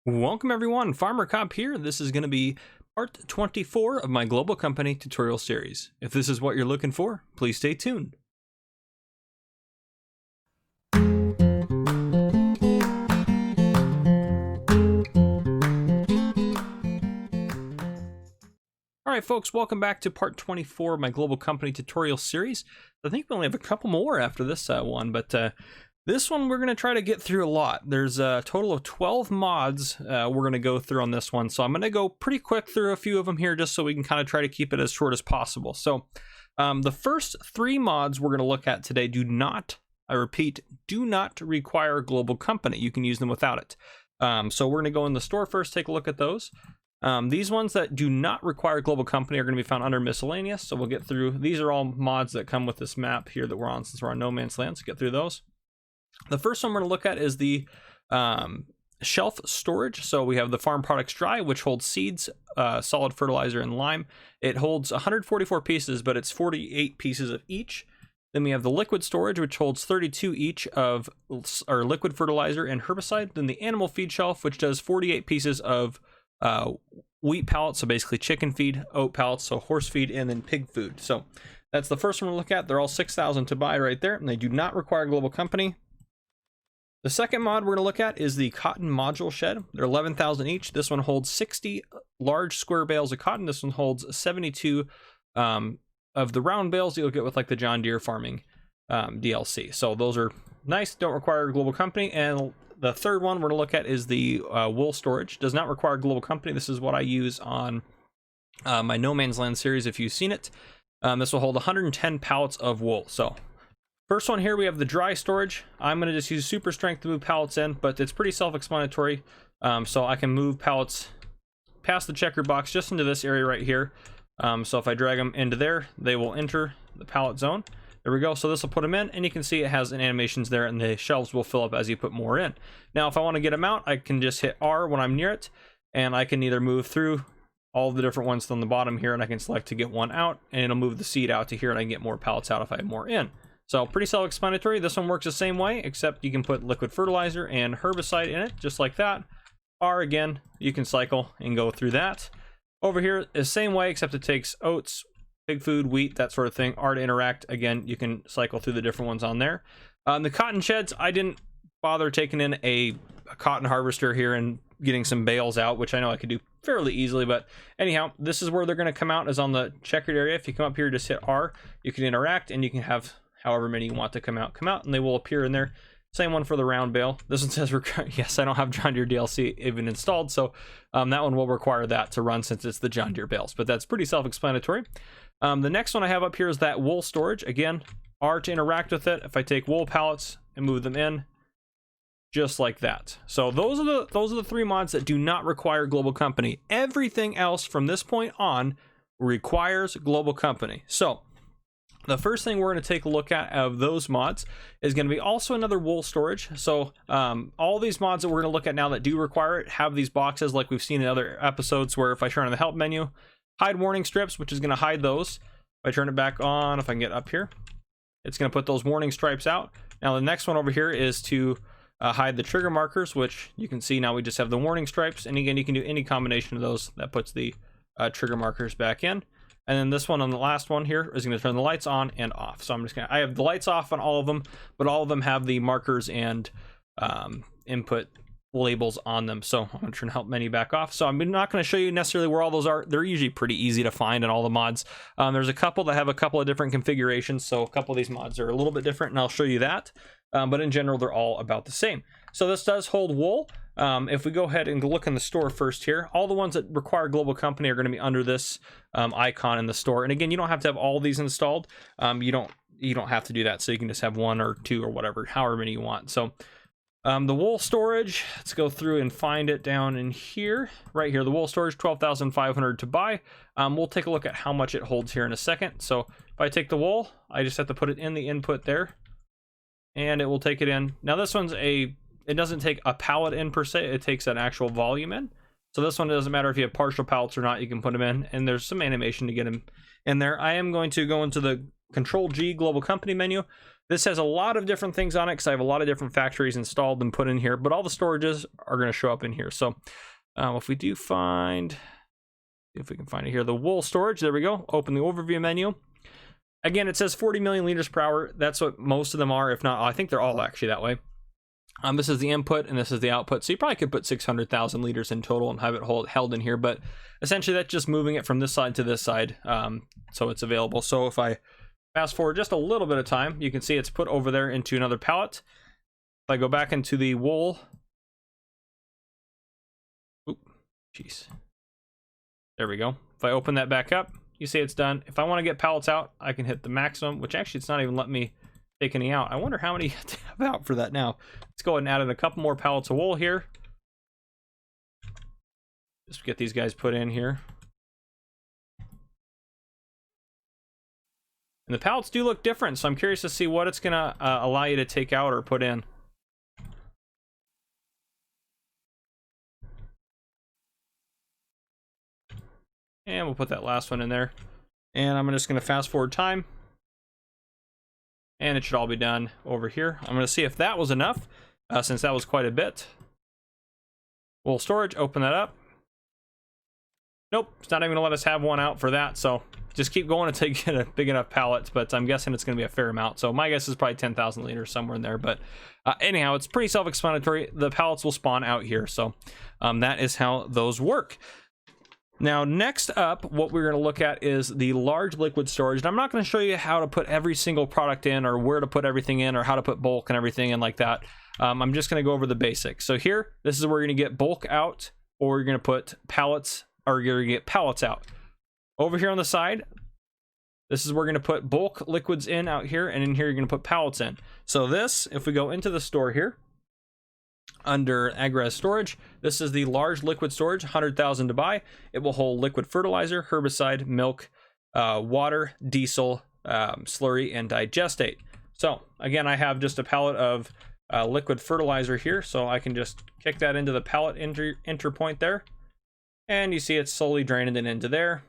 Welcome everyone, Farmer Cop here. This is going to be part 24 of my Global Company tutorial series. If this is what you're looking for, please stay tuned. Alright folks, welcome back to part 24 of my Global Company tutorial series. I think we only have a couple more after this one, but this one we're going to try to get through a lot. There's a total of 12 mods we're going to go through on this one. So I'm going to go pretty quick through a few of them here just so we can kind of try to keep it as short as possible. So the first 3 mods we're going to look at today do not, I repeat, do not require Global Company. You can use them without it. So we're going to go in the store first, take a look at those. These ones that do not require Global Company are going to be found under Miscellaneous. So we'll get through, these are all mods that come with this map here that we're on since we're on No Man's Land. So get through those. The first one we're going to look at is the shelf storage. So we have the farm products dry, which holds seeds, solid fertilizer, and lime. It holds 144 pieces, but it's 48 pieces of each. Then we have the liquid storage, which holds 32 each of our liquid fertilizer and herbicide. Then the animal feed shelf, which does 48 pieces of wheat pallets, so basically chicken feed, oat pallets, so horse feed, and then pig food. So that's the first one we'll look at. They're all 6,000 to buy right there, and they do not require Global Company. The second mod we're going to look at is the cotton module shed. They're 11,000 each. This one holds 60 large square bales of cotton. This one holds 72 of the round bales you'll get with like the John Deere farming DLC. So those are nice, don't require Global Company. And the third one we're going to look at is the wool storage. Does not require Global Company. This is what I use on my No Man's Land series if you've seen it. This will hold 110 pallets of wool. So first one here, we have the dry storage. I'm going to just use super strength to move pallets in, but it's pretty self-explanatory. So I can move pallets past the checker box just into this area right here. So if I drag them into there, they will enter the pallet zone. There we go. So this will put them in, and you can see it has an animations there, and the shelves will fill up as you put more in. Now, if I want to get them out, I can just hit R when I'm near it, and I can either move through all the different ones on the bottom here, and I can select to get one out, and it'll move the seed out to here, and I can get more pallets out if I have more in. So pretty self-explanatory. This one works the same way, except you can put liquid fertilizer and herbicide in it, just like that. R again, you can cycle and go through that. Over here is the same way, except it takes oats, pig food, wheat, that sort of thing. R to interact. Again, you can cycle through the different ones on there. The cotton sheds, I didn't bother taking in a cotton harvester here and getting some bales out, which I know I could do fairly easily, but anyhow, this is where they're going to come out, is on the checkered area. If you come up here, just hit R, you can interact, and you can have however many you want to come out, and they will appear in there. Same one for the round bale. This one says, yes, I don't have John Deere DLC even installed, so that one will require that to run since it's the John Deere bales, but that's pretty self-explanatory. The next one I have up here is that wool storage. Again, R to interact with it. If I take wool pallets and move them in, just like that. So those are the 3 mods that do not require Global Company. Everything else from this point on requires Global Company. So the first thing we're going to take a look at of those mods is going to be also another wool storage. So all these mods that we're going to look at now that do require it have these boxes like we've seen in other episodes, where if I turn on the help menu, hide warning strips, which is going to hide those. If I turn it back on, if I can get up here, it's going to put those warning stripes out. Now the next one over here is to hide the trigger markers, which you can see now we just have the warning stripes. And again, you can do any combination of those that puts the trigger markers back in. And then this one on the last one here is going to turn the lights on and off. So I'm just going to, I have the lights off on all of them, but all of them have the markers and input labels on them. So I'm going to turn help menu back off. So I'm not going to show you necessarily where all those are. They're usually pretty easy to find in all the mods. There's a couple that have a couple of different configurations. So a couple of these mods are a little bit different, and I'll show you that. But in general, they're all about the same. So this does hold wool. If we go ahead and look in the store first here, all the ones that require Global Company are going to be under this icon in the store. And again, you don't have to have all these installed. You don't have to do that. So you can just have 1 or 2 or whatever, however many you want. So the wool storage, let's go through and find it down in here. Right here, the wool storage, 12,500 to buy. We'll take a look at how much it holds here in a second. So if I take the wool, I just have to put it in the input there, and it will take it in. Now this one's it doesn't take a pallet in per se, it takes an actual volume in. So this one, doesn't matter if you have partial pallets or not, you can put them in, and there's some animation to get them in there. I am going to go into the Control G Global Company menu. This has a lot of different things on it because I have a lot of different factories installed and put in here, but all the storages are going to show up in here. So if we do find, if we can find it here, the wool storage, there we go. Open the overview menu. Again, it says 40 million liters per hour. That's what most of them are. If not, I think they're all actually that way. This is the input and this is the output. So you probably could put 600,000 liters in total and have it held in here. But essentially that's just moving it from this side to this side. So it's available. So if I fast forward just a little bit of time, you can see it's put over there into another pallet. If I go back into the wool. Oop, jeez. There we go. If I open that back up, you see it's done. If I want to get pallets out, I can hit the maximum, which actually it's not even letting me take any out. I wonder how many to have out for that now. Let's go ahead and add in a couple more pallets of wool here. Just get these guys put in here. And the pallets do look different, so I'm curious to see what it's gonna allow you to take out or put in. And we'll put that last one in there. And I'm just gonna fast forward time. And it should all be done over here. I'm gonna see if that was enough, since that was quite a bit. Wool storage, open that up. Nope, it's not even gonna let us have one out for that, so just keep going until you get a big enough pallet, but I'm guessing it's gonna be a fair amount. So my guess is probably 10,000 liters somewhere in there, but anyhow, it's pretty self-explanatory. The pallets will spawn out here, so that is how those work. Now, next up, what we're going to look at is the large liquid storage. And I'm not going to show you how to put every single product in or where to put everything in or how to put bulk and everything in like that. I'm just going to go over the basics. So here, this is where you're going to get bulk out, or you're going to put pallets, or you're going to get pallets out. Over here on the side, this is where we're going to put bulk liquids in out here, and in here you're going to put pallets in. So this, if we go into the store here, under agri storage, this is the large liquid storage, 100,000 to buy. It will hold liquid fertilizer, herbicide, milk, water, diesel, slurry, and digestate. So again, I have just a pallet of liquid fertilizer here, so I can just kick that into the pallet enter point there, and you see it's slowly draining it into there.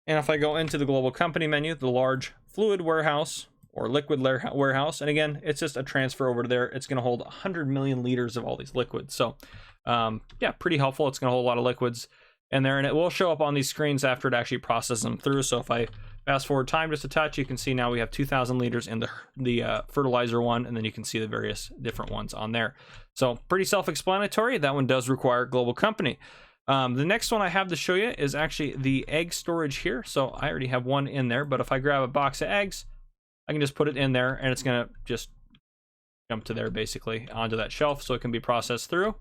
And if I go into the global company menu, the large fluid warehouse or liquid warehouse, and again, it's just a transfer over to there. It's going to hold 100 million liters of all these liquids. So yeah, pretty helpful. It's going to hold a lot of liquids in there, and it will show up on these screens after it actually processes them through. So if I fast forward time just a touch, you can see now we have 2,000 liters in the fertilizer one, and then you can see the various different ones on there. So pretty self-explanatory. That one does require global company. The next one I have to show you is actually the egg storage here. So I already have one in there, but if I grab a box of eggs, I can just put it in there, and it's going to just jump to there, basically, onto that shelf, so it can be processed through.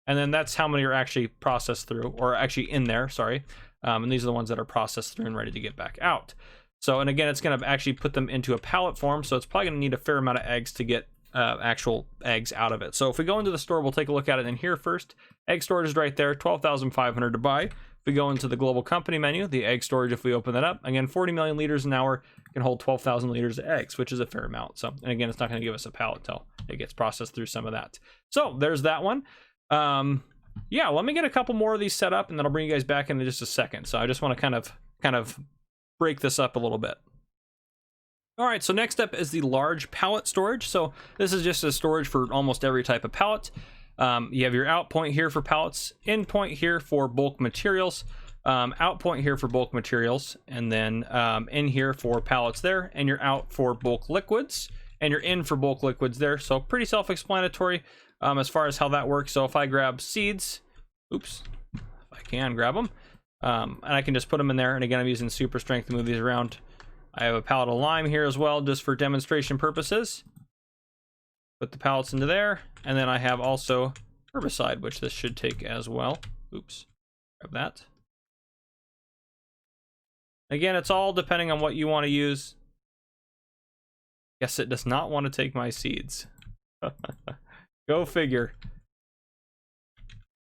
And then that's how many are actually processed through, or actually in there, sorry. And these are the ones that are processed through and ready to get back out. So, and again, it's going to actually put them into a pallet form, so it's probably going to need a fair amount of eggs to get actual eggs out of it. So if we go into the store, we'll take a look at it in here first. Egg storage is right there, 12,500 to buy. If we go into the global company menu, the egg storage, if we open that up, again, 40 million liters an hour can hold 12,000 liters of eggs, which is a fair amount. So, and again, it's not going to give us a pallet till it gets processed through some of that. So there's that one. Yeah, let me get a couple more of these set up, and then I'll bring you guys back in just a second. So I just want to kind of break this up a little bit. All right, so next up is the large pallet storage. So this is just a storage for almost every type of pallet. You have your out point here for pallets, in point here for bulk materials, out point here for bulk materials, and then in here for pallets there, and you're out for bulk liquids, and you're in for bulk liquids there. So pretty self-explanatory as far as how that works. So if I grab seeds, oops, if I can grab them, and I can just put them in there, and again, I'm using super strength to move these around. I have a pallet of lime here as well, just for demonstration purposes. Put the pallets into there, and then I have also herbicide, which this should take as well. Oops, grab that. Again, it's all depending on what you want to use. Guess it does not want to take my seeds. Go figure.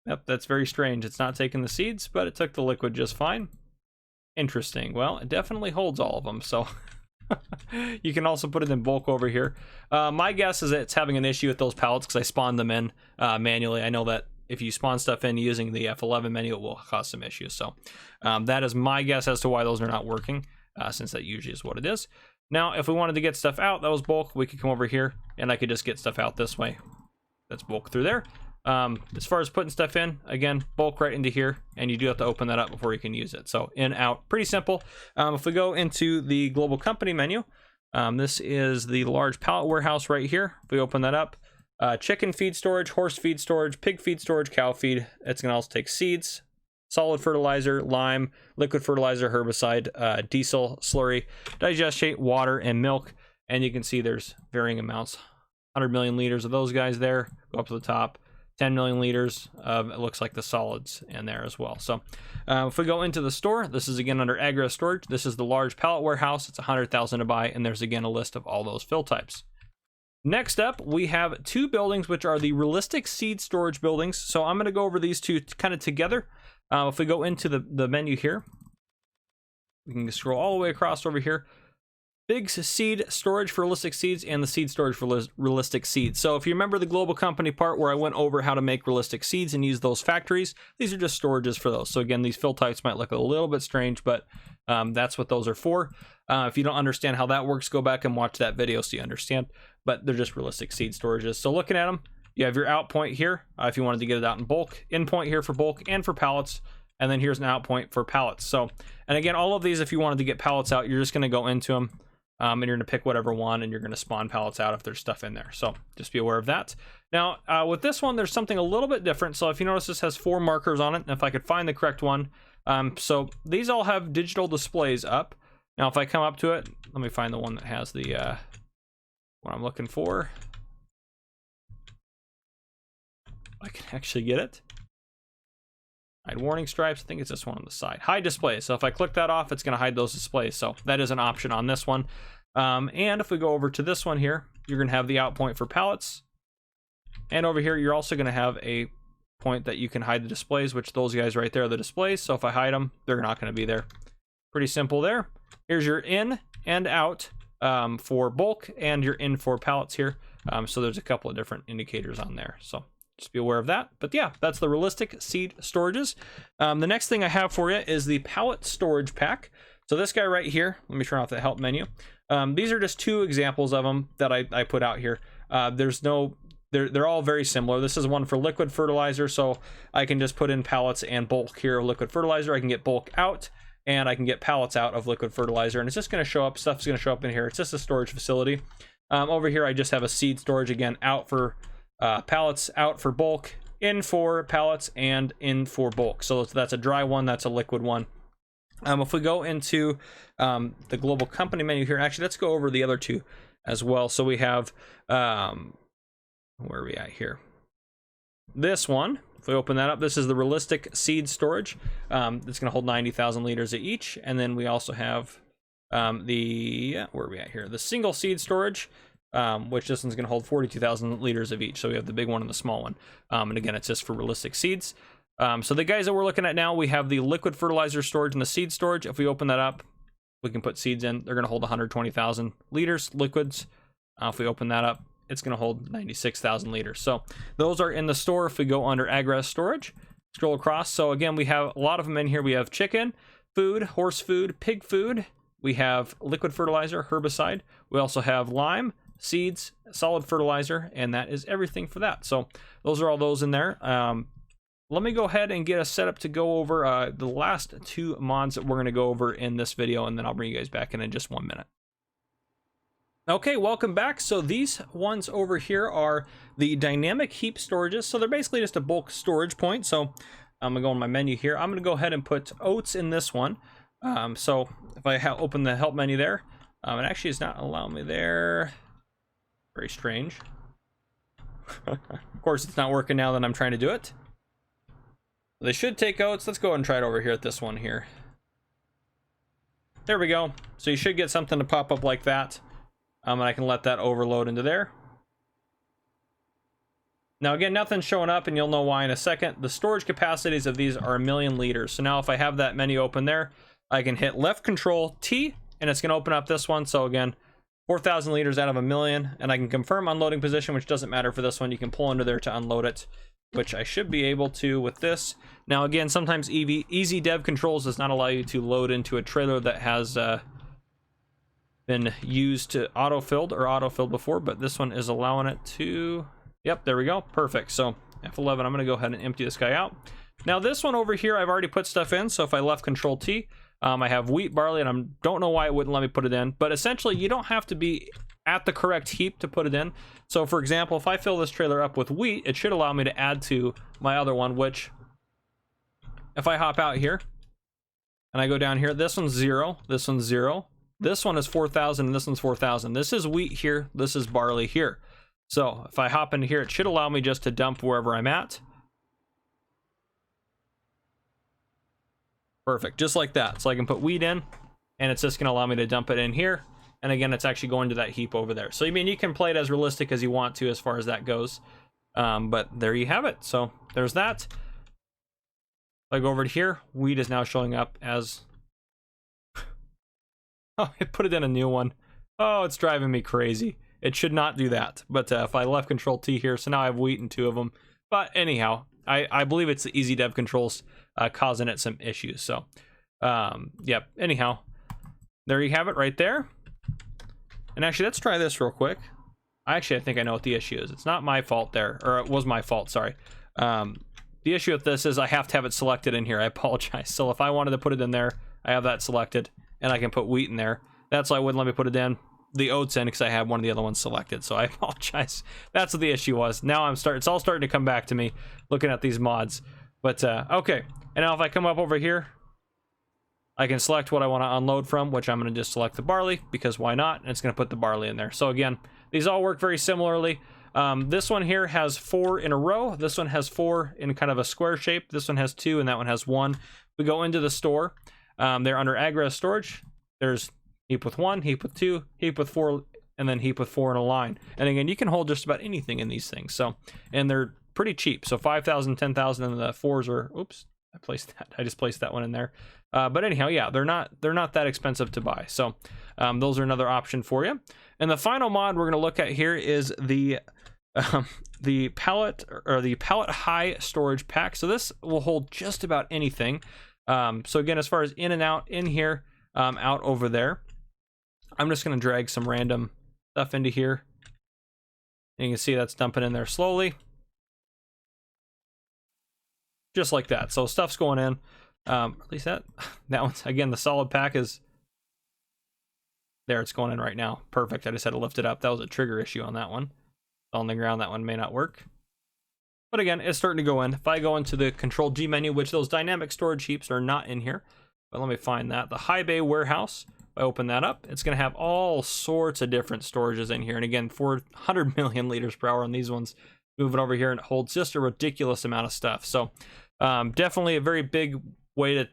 Yep, that's very strange. It's not taking the seeds, but it took the liquid just fine. Interesting. Well, it definitely holds all of them, so you can also put it in bulk over here. My guess is that it's having an issue with those pallets because I spawned them in manually. I know that if you spawn stuff in using the F11 menu, it will cause some issues. So that is my guess as to why those are not working, since that usually is what it is. Now, if we wanted to get stuff out, that was bulk, we could come over here and I could just get stuff out this way. That's bulk through there. As far as putting stuff in, again, bulk right into here, and you do have to open that up before you can use it. So in, out, pretty simple. If we go into the global company menu, this is the large pallet warehouse right here. If we open that up, chicken feed storage, horse feed storage, pig feed storage, cow feed. It's gonna also take seeds, solid fertilizer, lime, liquid fertilizer, herbicide, diesel, slurry, digestate, water, and milk. And you can see there's varying amounts. 100 million liters of those guys there, go up to the top. 10 million liters of, it looks like, the solids in there as well. So if we go into the store, this is again under agri storage. This is the large pallet warehouse. It's 100,000 to buy, and there's again a list of all those fill types. Next up, we have two buildings, which are the realistic seed storage buildings. So I'm going to go over these two kind of together. If we go into the menu here, we can scroll all the way across over here. Big seed storage for realistic seeds and the seed storage for realistic seeds. So if you remember the global company part where I went over how to make realistic seeds and use those factories, these are just storages for those. So again, these fill types might look a little bit strange, but that's what those are for. If you don't understand how that works, go back and watch that video so you understand, but they're just realistic seed storages. So looking at them, you have your out point here if you wanted to get it out in bulk, in point here for bulk and for pallets, and then here's an out point for pallets. So, and again, all of these, if you wanted to get pallets out, you're just going to go into them. And you're going to pick whatever one, and you're going to spawn pallets out if there's stuff in there. So just be aware of that. Now, with this one, there's something a little bit different. So if you notice, this has 4 markers on it. And if I could find the correct one. So these all have digital displays up. Now, if I come up to it, let me find the one that has the what I'm looking for. I can actually get it. Hide warning stripes. I think it's this one on the side. Hide display. So if I click that off, it's going to hide those displays. So that is an option on this one. And if we go over to this one here, you're going to have the out point for pallets. And over here, you're also going to have a point that you can hide the displays, which those guys right there are the displays. So if I hide them, they're not going to be there. Pretty simple there. Here's your in and out for bulk, and your in for pallets here. So there's a couple of different indicators on there. So just be aware of that. But yeah, that's the realistic seed storages. The next thing I have for you is the pallet storage pack. So this guy right here, let me turn off the help menu. These are just 2 examples of them that I put out here. They're all very similar. This is one for liquid fertilizer, so I can just put in pallets and bulk here of liquid fertilizer. I can get bulk out, and I can get pallets out of liquid fertilizer, and it's just going to show up. Stuff's going to show up in here. It's just a storage facility. Over here, I just have a seed storage, again, out for pallets, out for bulk, in for pallets, and in for bulk. So that's a dry one, that's a liquid one. If we go into the global company menu here, actually, let's go over the other 2 as well. So we have, where are we at here? This one, if we open that up, this is the realistic seed storage. It's going to hold 90,000 liters of each. And then we also have where are we at here? The single seed storage. Which this one's going to hold 42,000 liters of each. So we have the big one and the small one. And again, it's just for realistic seeds. So the guys that we're looking at now, we have the liquid fertilizer storage and the seed storage. If we open that up, we can put seeds in. They're going to hold 120,000 liters liquids. If we open that up, it's going to hold 96,000 liters. So those are in the store. If we go under agri storage, scroll across. So again, we have a lot of them in here. We have chicken food, horse food, pig food. We have liquid fertilizer, herbicide. We also have lime, seeds, solid fertilizer, and that is everything for that. So those are all those in there. Let me go ahead and get us set up to go over the last 2 mods that we're going to go over in this video, and then I'll bring you guys back in just 1 minute. Okay, welcome back. So these ones over here are the dynamic heap storages. So they're basically just a bulk storage point. So I'm gonna go on my menu here. I'm gonna go ahead and put oats in this one. So if I open the help menu there, it actually is not allowing me there. Very strange. Of course, it's not working now that I'm trying to do it. They should take oats. Let's go ahead and try it over here at this one here. There we go. So you should get something to pop up like that. And I can let that overload into there. Now again, nothing's showing up, and you'll know why in a second. The storage capacities of these are 1,000,000 liters. So now if I have that menu open there, I can hit left control T, and it's going to open up this one. So again, 4,000 liters out of 1,000,000, and I can confirm unloading position, which doesn't matter for this one. You can pull under there to unload it, which I should be able to with this. Now again, sometimes easy dev controls does not allow you to load into a trailer that has been used to auto-filled before, but this one is allowing it to, yep, there we go, perfect. So F11, I'm gonna go ahead and empty this guy out. Now this one over here, I've already put stuff in, so if I left Control T, I have wheat, barley, and I don't know why it wouldn't let me put it in, but essentially you don't have to be at the correct heap to put it in. So for example, if I fill this trailer up with wheat, it should allow me to add to my other one, which if I hop out here and I go down here, this one's 0, this one's 0, this one is 4,000, and this one's 4,000. This is wheat here, this is barley here. So if I hop into here, it should allow me just to dump wherever I'm at. Perfect, just like that. So I can put wheat in, and it's just gonna allow me to dump it in here. And again, it's actually going to that heap over there. So I mean, you can play it as realistic as you want to as far as that goes. But there you have it. So there's that. If I go over to here, wheat is now showing up as... Oh, I put it in a new one. Oh, it's driving me crazy. It should not do that. But if I left Control T here, so now I have wheat in 2 of them. But anyhow, I believe it's the easy dev controls causing it some issues. So, yep. Anyhow, there you have it right there. And actually, let's try this real quick. I think I know what the issue is. It's not my fault there, or it was my fault, sorry. The issue with this is I have to have it selected in here. I apologize. So if I wanted to put it in there, I have that selected, and I can put wheat in there. That's why it wouldn't let me put it in. The oats in because I had one of the other ones selected, so I apologize. That's what the issue was. Now it's all starting to come back to me looking at these mods. But okay, and now if I come up over here, I can select what I want to unload from, which I'm going to just select the barley because why not? And it's going to put the barley in there. So again, these all work very similarly. This one here has 4 in a row. This one has 4 in kind of a square shape. This one has 2, and that one has 1. We go into the store. They're under ag-res storage. There's heap with 1, heap with 2, heap with 4, and then heap with 4 in a line. And again, you can hold just about anything in these things. So, and they're pretty cheap. So 5,000, 10,000, and the 4s are, oops, I just placed that one in there. But anyhow, yeah, they're not that expensive to buy. So those are another option for you. And the final mod we're going to look at here is the pallet, or the pallet high storage pack. So this will hold just about anything. So again, as far as in and out, in here, out over there, I'm just going to drag some random stuff into here. And you can see that's dumping in there slowly. Just like that. So stuff's going in. At least that one's, again, the solid pack is there. It's going in right now. Perfect. I just had to lift it up. That was a trigger issue on that one. On the ground, that one may not work. But again, it's starting to go in. If I go into the Control G menu, which those dynamic storage heaps are not in here, but let me find that. The high bay warehouse, if I open that up, it's going to have all sorts of different storages in here. And again, 400 million liters per hour on these ones. Move it over here and it holds just a ridiculous amount of stuff. So definitely a very big way to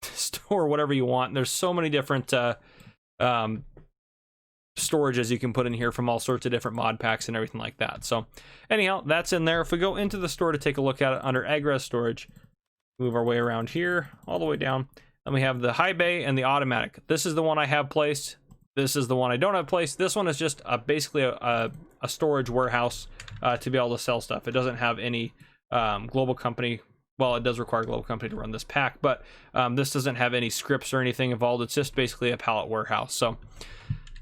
store whatever you want. There's so many different storages you can put in here from all sorts of different mod packs and everything like that. So anyhow, that's in there. If we go into the store to take a look at it under ag-res storage, move our way around here all the way down, and we have the high bay and the automatic. This is the one I have placed. This is the one I don't have placed. This one is just basically a storage warehouse to be able to sell stuff. It doesn't have any global company. Well, it does require global company to run this pack, but this doesn't have any scripts or anything involved. It's just basically a pallet warehouse. So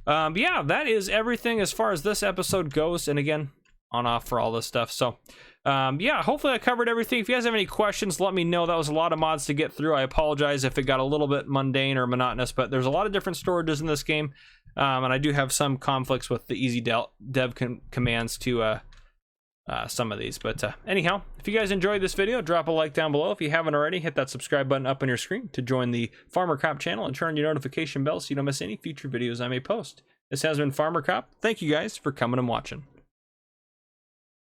yeah, that is everything as far as this episode goes. And again, on off for all this stuff. So yeah, hopefully I covered everything. If you guys have any questions, let me know. That was a lot of mods to get through. I apologize if it got a little bit mundane or monotonous, but there's a lot of different storages in this game. And I do have some conflicts with the easy dev commands to some of these. But anyhow, if you guys enjoyed this video, drop a like down below. If you haven't already, hit that subscribe button up on your screen to join the Farmer Cop channel and turn on your notification bell so you don't miss any future videos I may post. This has been Farmer Cop. Thank you guys for coming and watching.